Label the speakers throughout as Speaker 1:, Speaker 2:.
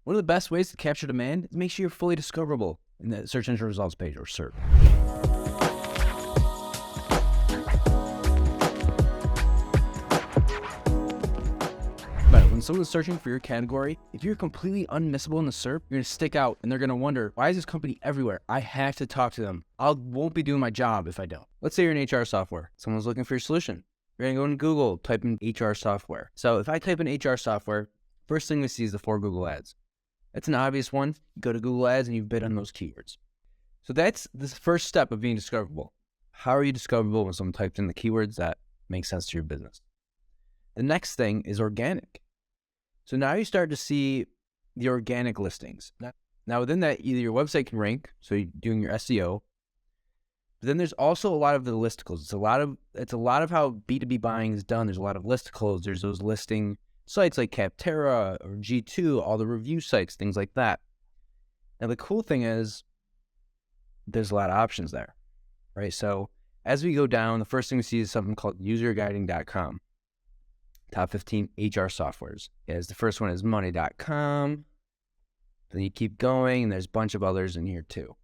Speaker 1: One of the best ways to capture demand is make sure you're fully discoverable in the search engine results page, or SERP. But when someone's searching for your category, if you're completely unmissable in the SERP, you're going to stick out and they're going to wonder, why is this company everywhere? I have to talk to them. I won't be doing my job if I don't. Let's say you're in HR software. Someone's looking for your solution. You're going to go into Google, type in HR software. So if I type in HR software, first thing we see is the 4 Google ads. That's an obvious one. You go to Google Ads and you bid on those keywords. So that's the first step of being discoverable. How are you discoverable when someone types in the keywords that make sense to your business? The next thing is organic. So now you start to see the organic listings. Now within that, either your website can rank, so you're doing your SEO, but then there's also a lot of the listicles. It's a lot of how B2B buying is done. There's a lot of listicles. There's those listing sites like Capterra or G2, all the review sites, things like that. Now the cool thing is there's a lot of options there, right? So as we go down, the first thing we see is something called userguiding.com. Top 15 HR softwares. The first one is money.com. Then you keep going, and there's a bunch of others in here too.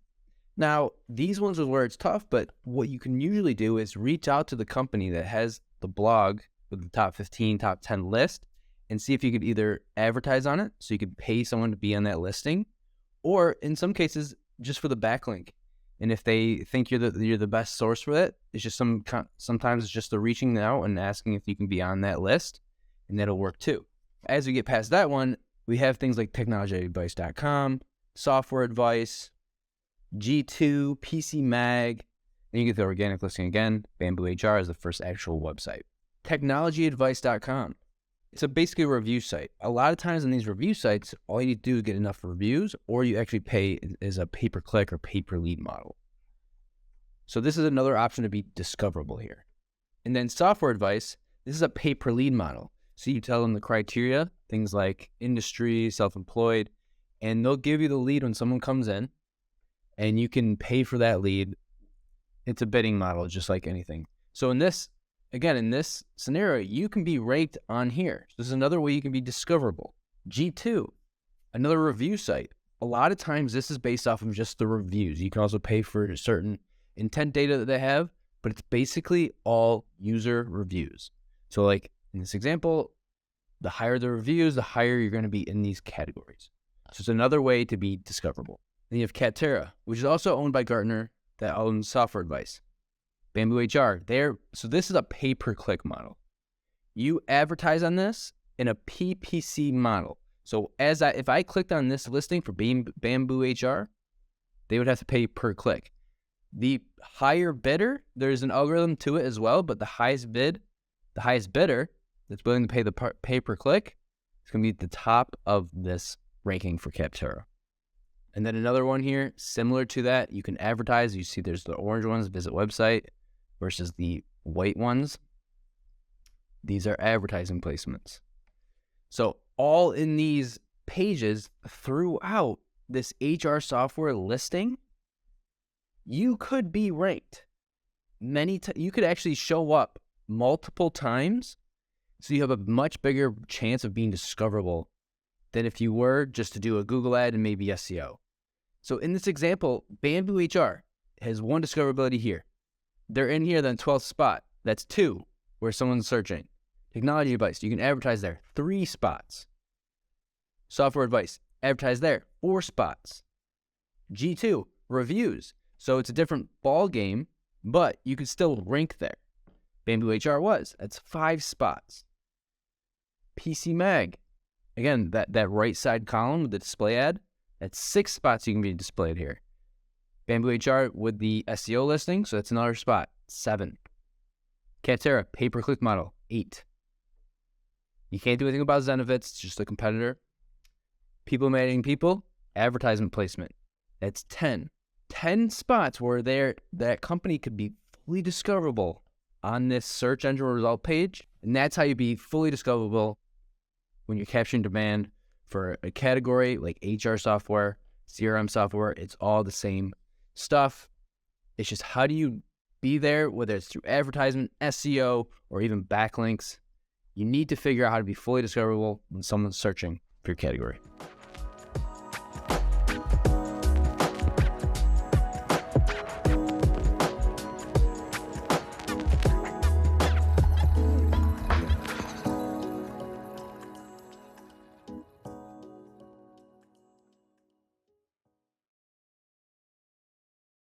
Speaker 1: Now, these ones are where it's tough, but what you can usually do is reach out to the company that has the blog with the top 15, top 10 list, and see if you could either advertise on it, so you could pay someone to be on that listing, or in some cases, just for the backlink. And if they think you're the best source for it, it's just sometimes it's just the reaching out and asking if you can be on that list, and that'll work too. As we get past that one, we have things like technologyadvice.com, software advice, G2, PC Mag, and you get the organic listing again. Bamboo HR is the first actual website. Technologyadvice.com. It's basically a review site. A lot of times on these review sites, all you need to do is get enough reviews, or you actually pay as a pay-per-click or pay-per-lead model. So this is another option to be discoverable here. And then software advice, this is a pay-per-lead model. So you tell them the criteria, things like industry, self-employed, and they'll give you the lead when someone comes in, and you can pay for that lead. It's a bidding model, just like anything. So in this scenario, you can be ranked on here. This is another way you can be discoverable. G2, another review site. A lot of times this is based off of just the reviews. You can also pay for certain intent data that they have, but it's basically all user reviews. So like in this example, the higher the reviews, the higher you're going to be in these categories. So it's another way to be discoverable. Then you have Capterra, which is also owned by Gartner, that owns software advice. Bamboo HR, so this is a pay-per-click model. You advertise on this in a PPC model. So if I clicked on this listing for Bamboo HR, they would have to pay per click. The higher bidder, there's an algorithm to it as well, but the highest bidder that's willing to pay the pay-per-click is going to be at the top of this ranking for Capterra. And then another one here, similar to that, you can advertise. You see there's the orange ones, visit website, versus the white ones. These are advertising placements. So all in these pages throughout this HR software listing, you could be ranked. You could actually show up multiple times, so you have a much bigger chance of being discoverable than if you were just to do a Google ad and maybe SEO. So in this example, Bamboo HR has one discoverability here. They're in here, then 12th spot. That's 2, where someone's searching. Technology advice, you can advertise there, 3 spots. Software advice, advertise there, 4 spots. G2, reviews. So it's a different ball game, but you can still rank there. Bamboo HR that's 5 spots. PC Mag, again, that right side column with the display ad, that's 6 spots you can be displayed here. Bamboo HR with the SEO listing, so that's another spot, 7. Capterra, pay-per-click model, 8. You can't do anything about Zenefits, it's just a competitor. People Managing People, advertisement placement, that's 10. 10 spots where that company could be fully discoverable on this search engine result page, and that's how you be fully discoverable when you're capturing demand for a category like HR software, CRM software. It's all the same stuff. It's just how do you be there, whether it's through advertisement, SEO, or even backlinks. You need to figure out how to be fully discoverable when someone's searching for your category.